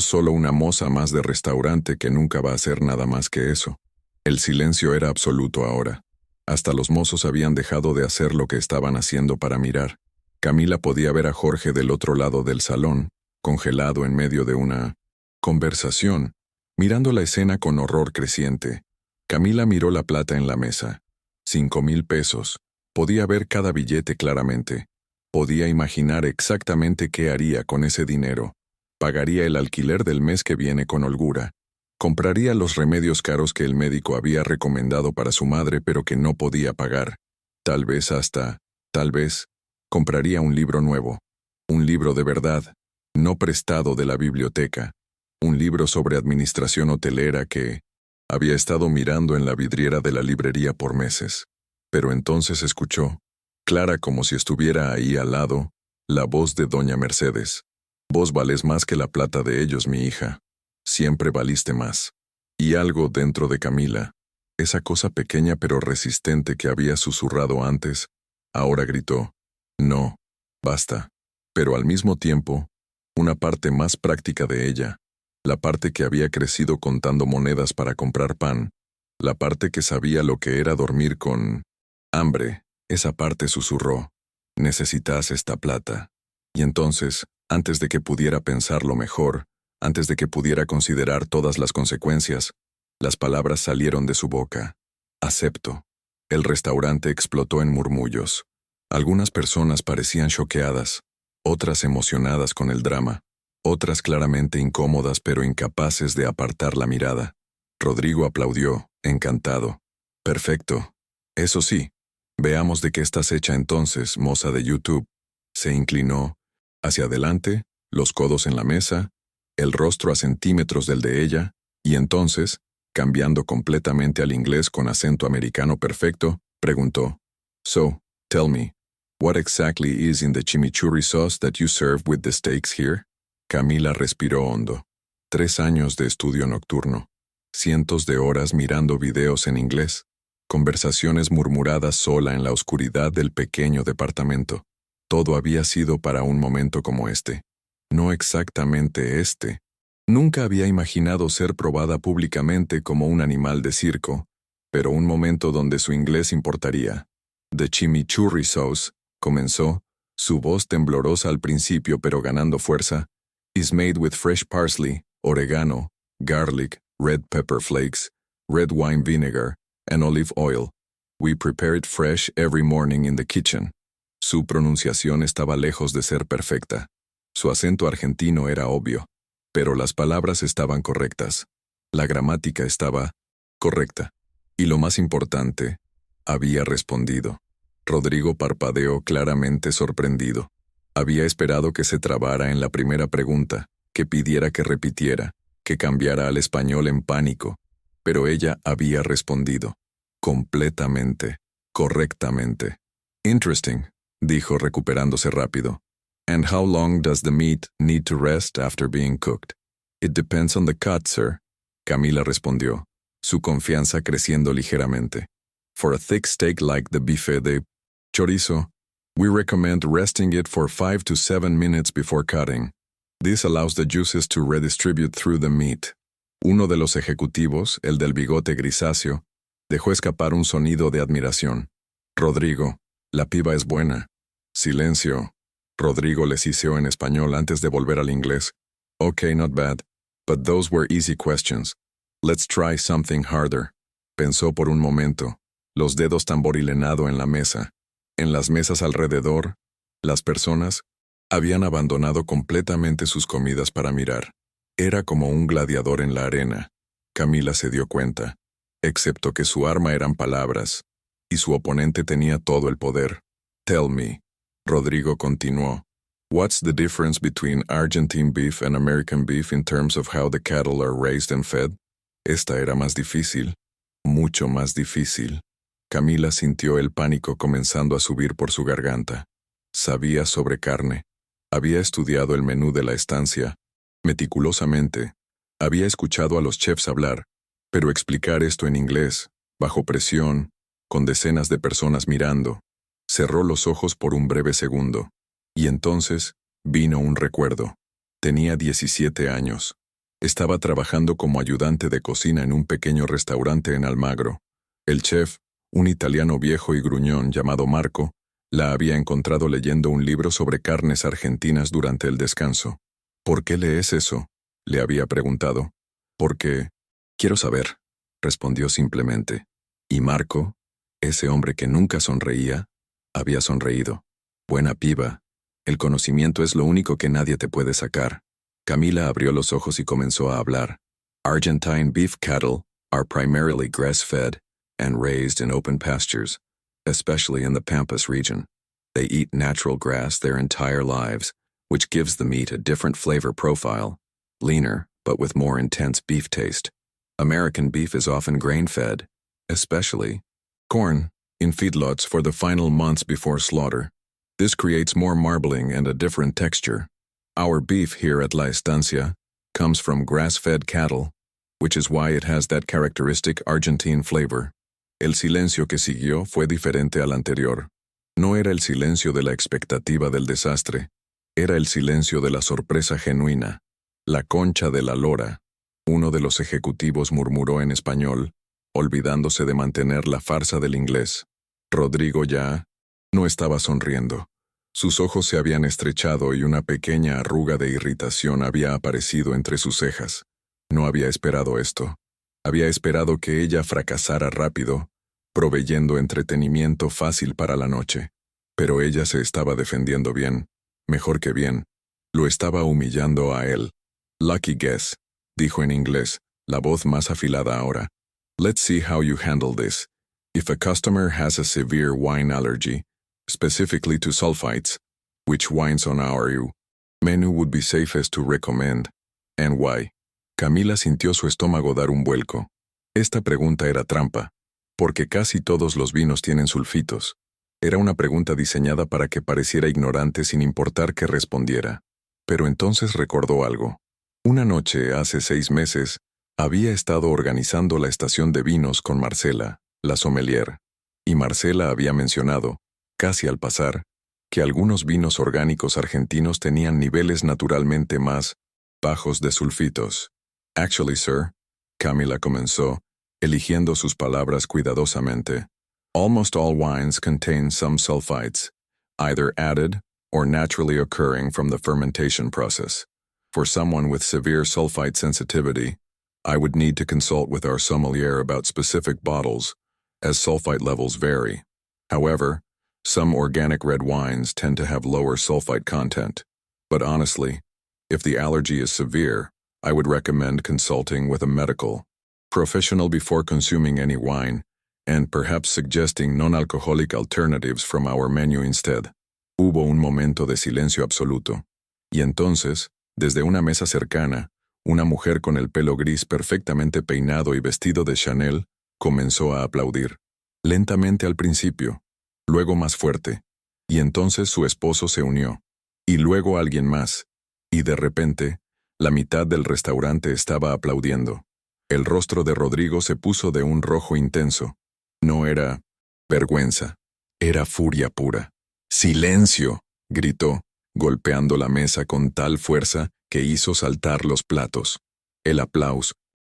solo una moza más de restaurante que nunca va a hacer nada más que eso. El silencio era absoluto ahora. Hasta los mozos habían dejado de hacer lo que estaban haciendo para mirar. Camila podía ver a Jorge del otro lado del salón, congelado en medio de una conversación, mirando la escena con horror creciente. Camila miró la plata en la mesa. 5,000 pesos. Podía ver cada billete claramente. Podía imaginar exactamente qué haría con ese dinero. Pagaría el alquiler del mes que viene con holgura. Compraría los remedios caros que el médico había recomendado para su madre pero que no podía pagar. Tal vez, compraría un libro nuevo. Un libro de verdad, no prestado de la biblioteca. Un libro sobre administración hotelera que había estado mirando en la vidriera de la librería por meses. Pero entonces escuchó, clara como si estuviera ahí al lado, la voz de doña Mercedes. Vos valés más que la plata de ellos, mi hija. Siempre valiste más. Y algo dentro de Camila, esa cosa pequeña pero resistente que había susurrado antes, ahora gritó, no, basta. Pero al mismo tiempo, una parte más práctica de ella, la parte que había crecido contando monedas para comprar pan, la parte que sabía lo que era dormir con hambre, esa parte susurró, necesitas esta plata. Y entonces, antes de que pudiera pensarlo mejor, antes de que pudiera considerar todas las consecuencias, las palabras salieron de su boca. Acepto. El restaurante explotó en murmullos. Algunas personas parecían choqueadas, otras emocionadas con el drama, otras claramente incómodas pero incapaces de apartar la mirada. Rodrigo aplaudió, encantado. Perfecto. Eso sí, veamos de qué estás hecha entonces, moza de YouTube. Se inclinó, hacia adelante, los codos en la mesa, el rostro a centímetros del de ella, y entonces, cambiando completamente al inglés con acento americano perfecto, preguntó, So, tell me, what exactly is in the chimichurri sauce that you serve with the steaks here? Camila respiró hondo. 3 años de estudio nocturno, cientos de horas mirando videos en inglés, conversaciones murmuradas sola en la oscuridad del pequeño departamento. Todo había sido para un momento como este. No exactamente este. Nunca había imaginado ser probada públicamente como un animal de circo, pero un momento donde su inglés importaría. The chimichurri sauce, comenzó, su voz temblorosa al principio pero ganando fuerza, is made with fresh parsley, oregano, garlic, red pepper flakes, red wine vinegar, and olive oil. We prepare it fresh every morning in the kitchen. Su pronunciación estaba lejos de ser perfecta. Su acento argentino era obvio, pero las palabras estaban correctas. La gramática estaba correcta. Y lo más importante, había respondido. Rodrigo parpadeó claramente sorprendido. Había esperado que se trabara en la primera pregunta, que pidiera que repitiera, que cambiara al español en pánico, pero ella había respondido. Completamente, correctamente. Interesting, dijo recuperándose rápido. And how long does the meat need to rest after being cooked? It depends on the cut, sir. Camila respondió, su confianza creciendo ligeramente. For a thick steak like the bife de chorizo, We recommend resting it for 5 to 7 minutes before cutting. This allows the juices to redistribute through the meat. Uno de los ejecutivos, el del bigote grisáceo, dejó escapar un sonido de admiración. Rodrigo, la piba es buena. Silencio. Rodrigo les hiceó en español antes de volver al inglés. Okay, not bad. But those were easy questions. Let's try something harder. Pensó por un momento, los dedos tamborilenado en la mesa. En las mesas alrededor, las personas habían abandonado completamente sus comidas para mirar. Era como un gladiador en la arena. Camila se dio cuenta, excepto que su arma eran palabras, y su oponente tenía todo el poder. Tell me. Rodrigo continuó. What's the difference between Argentine beef and American beef in terms of how the cattle are raised and fed? Esta era más difícil, mucho más difícil. Camila sintió el pánico comenzando a subir por su garganta. Sabía sobre carne. Había estudiado el menú de la estancia, meticulosamente. Había escuchado a los chefs hablar, pero explicar esto en inglés, bajo presión, con decenas de personas mirando. Cerró los ojos por un breve segundo. Y entonces, vino un recuerdo. Tenía 17 años. Estaba trabajando como ayudante de cocina en un pequeño restaurante en Almagro. El chef, un italiano viejo y gruñón llamado Marco, la había encontrado leyendo un libro sobre carnes argentinas durante el descanso. ¿Por qué lees eso?, le había preguntado. Porque quiero saber, respondió simplemente. Y Marco, ese hombre que nunca sonreía, había sonreído. Buena piba. El conocimiento es lo único que nadie te puede sacar. Camila abrió los ojos y comenzó a hablar. Argentine beef cattle are primarily grass-fed and raised in open pastures, especially in the Pampas region. They eat natural grass their entire lives, which gives the meat a different flavor profile, leaner but with more intense beef taste. American beef is often grain-fed, especially corn, in feedlots for the final months before slaughter. This creates more marbling and a different texture. Our beef here at La Estancia comes from grass-fed cattle, which is why it has that characteristic Argentine flavor. El silencio que siguió fue diferente al anterior. No era el silencio de la expectativa del desastre, era el silencio de la sorpresa genuina. La concha de la lora, uno de los ejecutivos murmuró en español, olvidándose de mantener la farsa del inglés. Rodrigo ya no estaba sonriendo. Sus ojos se habían estrechado y una pequeña arruga de irritación había aparecido entre sus cejas. No había esperado esto. Había esperado que ella fracasara rápido, proveyendo entretenimiento fácil para la noche. Pero ella se estaba defendiendo bien, mejor que bien. Lo estaba humillando a él. Lucky guess, dijo en inglés, la voz más afilada ahora. Let's see how you handle this. If a customer has a severe wine allergy, specifically to sulfites, which wines on our menu would be safest to recommend, and why? Camila sintió su estómago dar un vuelco. Esta pregunta era trampa, porque casi todos los vinos tienen sulfitos. Era una pregunta diseñada para que pareciera ignorante sin importar qué respondiera. Pero entonces recordó algo. Una noche, hace 6 meses, había estado organizando la estación de vinos con Marcela, la sommelier, y Marcela había mencionado, casi al pasar, que algunos vinos orgánicos argentinos tenían niveles naturalmente más bajos de sulfitos. Actually, sir, Camila comenzó, eligiendo sus palabras cuidadosamente. Almost all wines contain some sulfites, either added or naturally occurring from the fermentation process. For someone with severe sulfite sensitivity, I would need to consult with our sommelier about specific bottles, as sulfite levels vary. However, some organic red wines tend to have lower sulfite content. But honestly, if the allergy is severe, I would recommend consulting with a medical professional before consuming any wine, and perhaps suggesting non-alcoholic alternatives from our menu instead. Hubo un momento de silencio absoluto. Y entonces, desde una mesa cercana, una mujer con el pelo gris perfectamente peinado y vestido de Chanel comenzó a aplaudir. Lentamente al principio, luego más fuerte, y entonces su esposo se unió, y luego alguien más, y de repente, la mitad del restaurante estaba aplaudiendo. El rostro de Rodrigo se puso de un rojo intenso. No era vergüenza, era furia pura. ¡Silencio!, gritó, golpeando la mesa con tal fuerza que hizo saltar los platos. El aplauso,